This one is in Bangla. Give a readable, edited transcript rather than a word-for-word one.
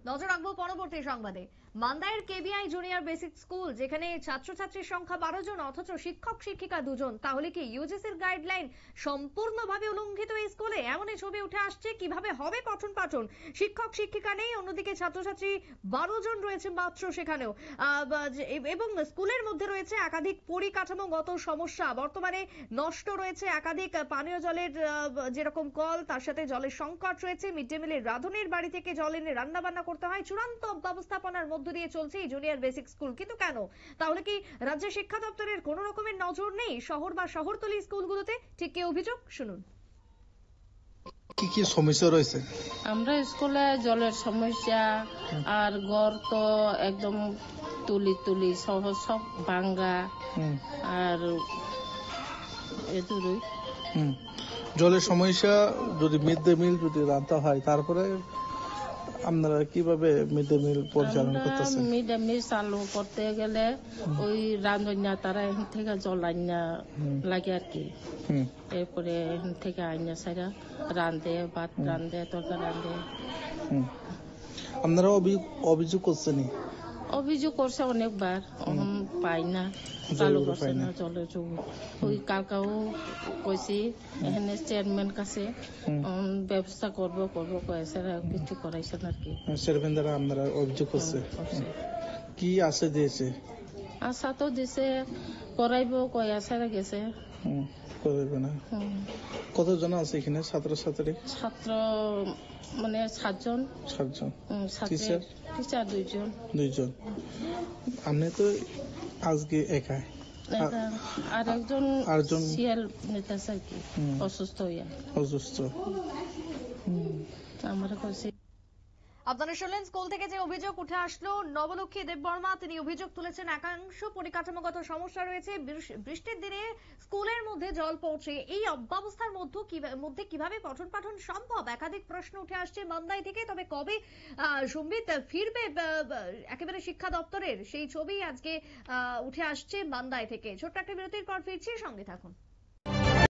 নজর রাখবো পরবর্তী সংবাদে। মান্দায়ের কেবিআই জুনিয়র বেসিক স্কুল, যেখানে ছাত্রছাত্রীর সংখ্যা 12 জন অথচ শিক্ষক শিক্ষিকা 2 জন। তাহলে কি ইউজিসির গাইডলাইন সম্পূর্ণভাবে উল্লঙ্ঘিত এই স্কুলে? এমনই ছবি উঠে আসছে। কিভাবে হবে পঠন পাঠন? শিক্ষক শিক্ষিকা নেই, অন্যদিকে ছাত্রছাত্রী 12 জন রয়েছে মাত্র সেখানেও। এবং স্কুলের মধ্যে রয়েছে একাধিক পরিকাঠামোগত সমস্যা। বর্তমানে নষ্ট রয়েছে একাধিক পানীয় জলের যেরকম কল, তার সাথে জলের সংকট রয়েছে। মিড ডে মিলের রাঁধুনির বাড়ি থেকে জল এনে রান্না বান্না করতে হয়। চূড়ান্ত ব্যবস্থাপনার মধ্য দিয়ে চলছে এই জুনিয়র বেসিক স্কুল। কিন্তু কেন? তাহলে কি রাজ্য শিক্ষা দপ্তরের কোনো রকমের নজর নেই শহর বা শহরতলি স্কুলগুলোতে? ঠিক কি অভিযোগ, শুনুন। কি কি সমস্যা রয়েছে? আমরা স্কুলে জলের সমস্যা, আর ঘর তো একদম তুলি সহ সব ভাঙ্গা, আর এদুরই জলের সমস্যা। যদি মিড ডে মিল যদি রান্না হয়, তারপরে আপনারা কিভাবে মিড ডে মিল পরিচালনা করতেছেন? মিড ডে মিল চালু করতে গেলে ওই রান্ধনা তারা এখান থেকে জল আইনা লাগে আর কি। এরপরে এখান থেকে আইনা সারা রান্ধে, ভাত রান্ধে, তরকারি রান্ধে। আপনারা অভিযোগ করছেন? অভিযোগ করছে অনেকবার, পাই না, চালু করছে না জলের যোগ। ওই কালকাও কইছি এখানে চেয়ারম্যান কাছে ব্যবস্থা করবো কয়েছে, কিছু করাইছে না আর কি। চেয়ারম্যান দ্বারা আপনারা অভিযোগ করছে? কি আশা দিয়েছে? আশা তো দিছে করাইবো, কয় আশা গেছে করাইবে না। কতজন আছে এখানে ছাত্রছাত্রী? ছাত্র মানে 7 জন। টিচার 2 জন। আপনি তো আজকে একা? আর একজন সিএল নিতেছে আর কি, অসুস্থ। আমরা কইছি। আপনারা শুনলেন স্কুল থেকে যে অভিযোগ উঠে আসলো। নবলক্ষ্মী দেববর্মা তিনি অভিযোগ তুলেছেন একাংশ পরিকাঠামোগত সমস্যা রয়েছে। বৃষ্টির দিনে স্কুলের মধ্যে জল পৌঁছে, এই অব্যবস্থার মধ্যে কিভাবে পঠন পাঠন সম্ভব? একাধিক প্রশ্ন উঠে আসছে মান্দাই থেকে। তবে কবে সম্বিত ফিরবে একেবারে শিক্ষা দপ্তরের, সেই ছবি আজকে উঠে আসছে মান্দাই থেকে। ছোট্ট একটা বিরতির পর ফিরছি, সঙ্গে থাকুন।